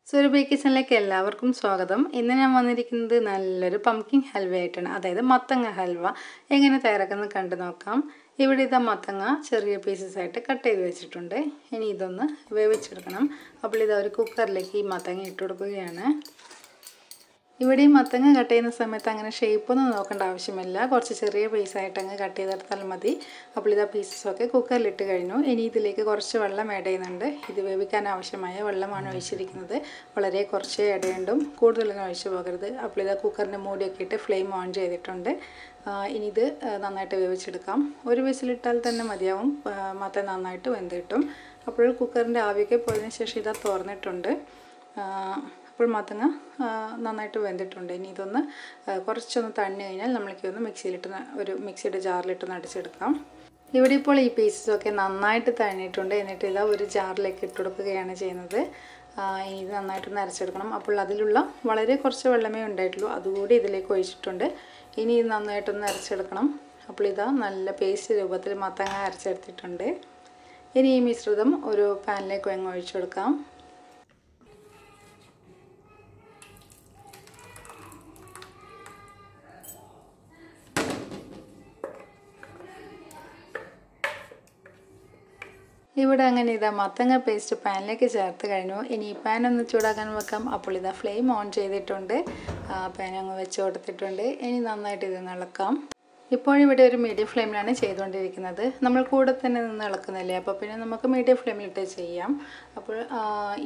Surabhi kitchenലേക്ക് എല്ലാവർക്കും സ്വാഗതം. ഇന്ന് ഞാൻ വന്നിരിക്കുന്നത് നല്ലൊരു പംകിൻ ഹൽവ ആയിട്ടാണ്. അതായത് മത്തങ്ങ ഹൽവ എങ്ങനെ തയ്യാറാക്കുന്നത് കണ്ടു നോക്കാം. ഇവിടെ ഇതാ മത്തങ്ങ ചെറിയ പീസസ് ആയിട്ട് കട്ട് ചെയ്ത് വെച്ചിട്ടുണ്ട്. ഇനി ഇതൊന്ന് വേവിച്ചെടുക്കണം. അപ്പോൾ ഇതാ ഒരു കുക്കറിലേക്ക് ഈ മത്തങ്ങ ഇട്ട് കൊടുക്കുകയാണ്. ഇവിടെ ഈ മത്തങ്ങ കട്ട് ചെയ്യുന്ന സമയത്ത് അങ്ങനെ ഷേപ്പൊന്നും നോക്കേണ്ട ആവശ്യമില്ല. കുറച്ച് ചെറിയ പീസായിട്ട് അങ്ങ് കട്ട് ചെയ്തെടുത്താൽ മതി. അപ്പോൾ ഇതാ പീസസൊക്കെ കുക്കറിലിട്ട് കഴിഞ്ഞു. ഇനി ഇതിലേക്ക് കുറച്ച് വെള്ളം ആഡ് ചെയ്യുന്നുണ്ട്. ഇത് വേവിക്കാൻ ആവശ്യമായ വെള്ളമാണ് ഒഴിച്ചിരിക്കുന്നത്. വളരെ കുറച്ചേ ആഡ് ചെയ്യണ്ടും, കൂടുതലൊന്നും ഒഴിച്ചു പോകരുത്. അപ്പോൾ ഇതാ കുക്കറിൻ്റെ മൂടിയൊക്കെ ഇട്ട് ഫ്ലെയിം ഓൺ ചെയ്തിട്ടുണ്ട്. ഇനി ഇത് നന്നായിട്ട് വേവിച്ചെടുക്കാം. ഒരു വിസിലിട്ടാൽ തന്നെ മതിയാവും. മത്തൻ നന്നായിട്ട് വെന്ത് കിട്ടും. അപ്പോൾ കുക്കറിൻ്റെ ആവിയൊക്കെ പോയതിന് ശേഷം ഇതാ തുറന്നിട്ടുണ്ട്. അപ്പോൾ മത്തങ്ങ നന്നായിട്ട് വെന്തിട്ടുണ്ട്. ഇനി ഇതൊന്ന് കുറച്ചൊന്ന് തണ്ണി കഴിഞ്ഞാൽ നമ്മൾക്കൊന്ന് മിക്സിയുടെ ജാറിലിട്ടൊന്ന് അടിച്ചെടുക്കാം. ഇവിടെ ഇപ്പോൾ ഈ പീസസൊക്കെ നന്നായിട്ട് തണ്ണിയിട്ടുണ്ട്. എന്നിട്ട് ഇതാ ഒരു ജാറിലേക്ക് ഇട്ട് കൊടുക്കുകയാണ് ചെയ്യുന്നത്. ഇനി ഇത് നന്നായിട്ടൊന്ന് അരച്ചെടുക്കണം. അപ്പോൾ അതിലുള്ള വളരെ കുറച്ച് വെള്ളമേ ഉണ്ടായിട്ടുള്ളൂ, അതുകൂടി ഇതിലേക്ക് ഒഴിച്ചിട്ടുണ്ട്. ഇനി ഇത് നന്നായിട്ടൊന്ന് അരച്ചെടുക്കണം. അപ്പോൾ ഇതാ നല്ല പേസ്റ്റ് രൂപത്തിൽ മത്തങ്ങ അരച്ചെടുത്തിട്ടുണ്ട്. ഇനി ഈ മിശ്രിതം ഒരു പാനിലേക്ക് അങ്ങ് ഒഴിച്ചു കൊടുക്കാം. ഇവിടെ അങ്ങനെ ഇതാ മത്തങ്ങ പേസ്റ്റ് പാനിലേക്ക് ചേർത്ത് കഴിഞ്ഞു. ഇനി ഈ പാൻ ഒന്ന് ചൂടാക്കാൻ വെക്കാം. അപ്പോൾ ഇതാ ഫ്ലെയിം ഓൺ ചെയ്തിട്ടുണ്ട്. പാൻ അങ്ങ് വെച്ച് കൊടുത്തിട്ടുണ്ട്. ഇനി നന്നായിട്ട് ഇത് ഇളക്കാം. ഇപ്പോഴിവിടെ ഒരു മീഡിയം ഫ്ലെയിമിലാണ് ചെയ്തുകൊണ്ടിരിക്കുന്നത്. നമ്മൾ കൂടെ തന്നെ നിന്ന് ഇളക്കുന്നില്ലേ, അപ്പോൾ പിന്നെ നമുക്ക് മീഡിയം ഫ്ലെയിമിലിട്ട് ചെയ്യാം. അപ്പോൾ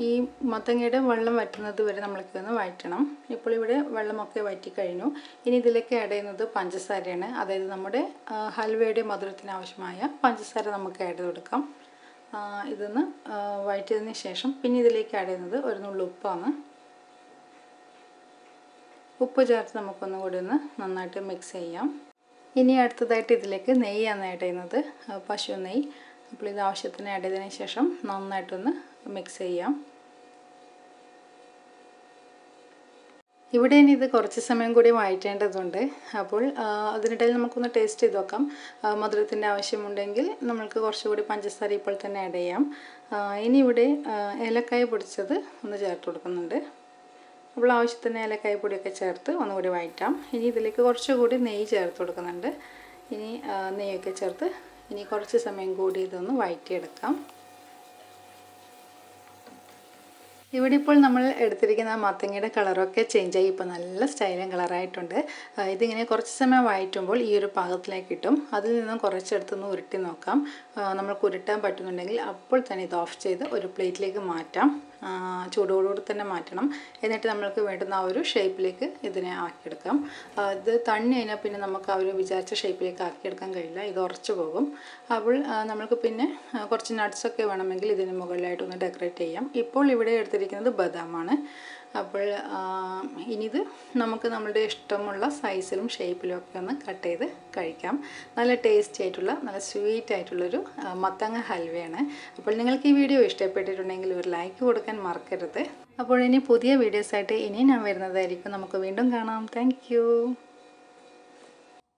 ഈ മത്തങ്ങയുടെ വെള്ളം വറ്റുന്നത് വരെ നമ്മൾക്കൊന്ന് വഴറ്റണം. ഇപ്പോൾ ഇവിടെ വെള്ളമൊക്കെ വറ്റിക്കഴിഞ്ഞു. ഇനി ഇതിലേക്ക് ആഡ് ചെയ്യുന്നത് പഞ്ചസാരയാണ്. അതായത് നമ്മുടെ ഹൽവയുടെ മധുരത്തിന് ആവശ്യമായ പഞ്ചസാര നമുക്ക് ആഡ് ചെയ്ത് കൊടുക്കാം. ഇതൊന്ന് വഴറ്റിയതിന് ശേഷം പിന്നെ ഇതിലേക്ക് ആഡ് ചെയ്യുന്നത് ഒരു നുള്ളു ഉപ്പാണ്. ഉപ്പ് ചേർത്ത് നമുക്കൊന്നും കൂടി ഒന്ന് നന്നായിട്ട് മിക്സ് ചെയ്യാം. ഇനി അടുത്തതായിട്ട് ഇതിലേക്ക് നെയ്യാണ് ആഡ് ചെയ്യുന്നത്, പശു നെയ്യ്. അപ്പോൾ ഇത് ആവശ്യത്തിന് ആഡ് ചെയ്തതിന് ശേഷം നന്നായിട്ടൊന്ന് മിക്സ് ചെയ്യാം. ഇവിടെ ഇനി ഇത് കുറച്ച് സമയം കൂടി വഴറ്റേണ്ടതുണ്ട്. അപ്പോൾ അതിനിടയിൽ നമുക്കൊന്ന് ടേസ്റ്റ് ചെയ്ത് നോക്കാം. മധുരത്തിൻ്റെ ആവശ്യമുണ്ടെങ്കിൽ നമ്മൾക്ക് കുറച്ചുകൂടി പഞ്ചസാര ഇപ്പോൾ തന്നെ ആഡ് ചെയ്യാം. ഇനി ഇവിടെ ഏലക്കായ പൊടിച്ചത് ഒന്ന് ചേർത്ത് കൊടുക്കുന്നുണ്ട്. അപ്പോൾ ആവശ്യത്തിന് ഏലക്കായ പൊടിയൊക്കെ ചേർത്ത് ഒന്നുകൂടി വഴറ്റാം. ഇനി ഇതിലേക്ക് കുറച്ചുകൂടി നെയ്യ് ചേർത്ത് കൊടുക്കുന്നുണ്ട്. ഇനി നെയ്യൊക്കെ ചേർത്ത് ഇനി കുറച്ച് സമയം കൂടി ഇതൊന്ന് വഴറ്റിയെടുക്കാം. ഇവിടെ ഇപ്പോൾ നമ്മൾ എടുത്തിരിക്കുന്ന മത്തങ്ങയുടെ കളറൊക്കെ ചേഞ്ച് ആയി ഇപ്പോൾ നല്ല സ്റ്റൈലും കളറായിട്ടുണ്ട്. ഇതിങ്ങനെ കുറച്ച് സമയം വഴറ്റുമ്പോൾ ഈ ഒരു പാകത്തിലേക്ക് കിട്ടും. അതിൽ നിന്നും കുറച്ചെടുത്തൊന്ന് ഉരുട്ടി നോക്കാം. നമ്മൾക്ക് ഉരുട്ടാൻ പറ്റുന്നുണ്ടെങ്കിൽ അപ്പോൾ തന്നെ ഇത് ഓഫ് ചെയ്ത് ഒരു പ്ലേറ്റിലേക്ക് മാറ്റാം. ചൂടോടുകൂടി തന്നെ മാറ്റണം. എന്നിട്ട് നമ്മൾക്ക് വേണ്ടുന്ന ആ ഒരു ഷേപ്പിലേക്ക് ഇതിനെ ആക്കിയെടുക്കാം. ഇത് തണ്ണി കഴിഞ്ഞാൽ പിന്നെ നമുക്ക് ആ ഒരു വിചാരിച്ച ഷേപ്പിലേക്ക് ആക്കിയെടുക്കാൻ കഴിയില്ല, ഇത് ഉറച്ചു പോകും. അപ്പോൾ നമ്മൾക്ക് പിന്നെ കുറച്ച് നട്ട്സൊക്കെ വേണമെങ്കിൽ ഇതിന് മുകളിലായിട്ടൊന്ന് ഡെക്കറേറ്റ് ചെയ്യാം. ഇപ്പോൾ ഇവിടെ എടുത്തിരിക്കുന്നത് ബദാമാണ്. അപ്പോൾ ഇനിയിത് നമുക്ക് നമ്മുടെ ഇഷ്ടമുള്ള സൈസിലും ഷേപ്പിലും ഒക്കെ ഒന്ന് കട്ട് ചെയ്ത് കഴിക്കാം. നല്ല ടേസ്റ്റി ആയിട്ടുള്ള നല്ല സ്വീറ്റ് ആയിട്ടുള്ളൊരു മത്തങ്ങ ഹൽവയാണ്. അപ്പോൾ നിങ്ങൾക്ക് ഈ വീഡിയോ ഇഷ്ടപ്പെട്ടിട്ടുണ്ടെങ്കിൽ ഒരു ലൈക്ക് കൊടുക്കാൻ മറക്കരുത്. അപ്പോൾ ഇനി പുതിയ വീഡിയോസായിട്ട് ഇനി ഞാൻ വരുന്നതായിരിക്കും. നമുക്ക് വീണ്ടും കാണാം. താങ്ക്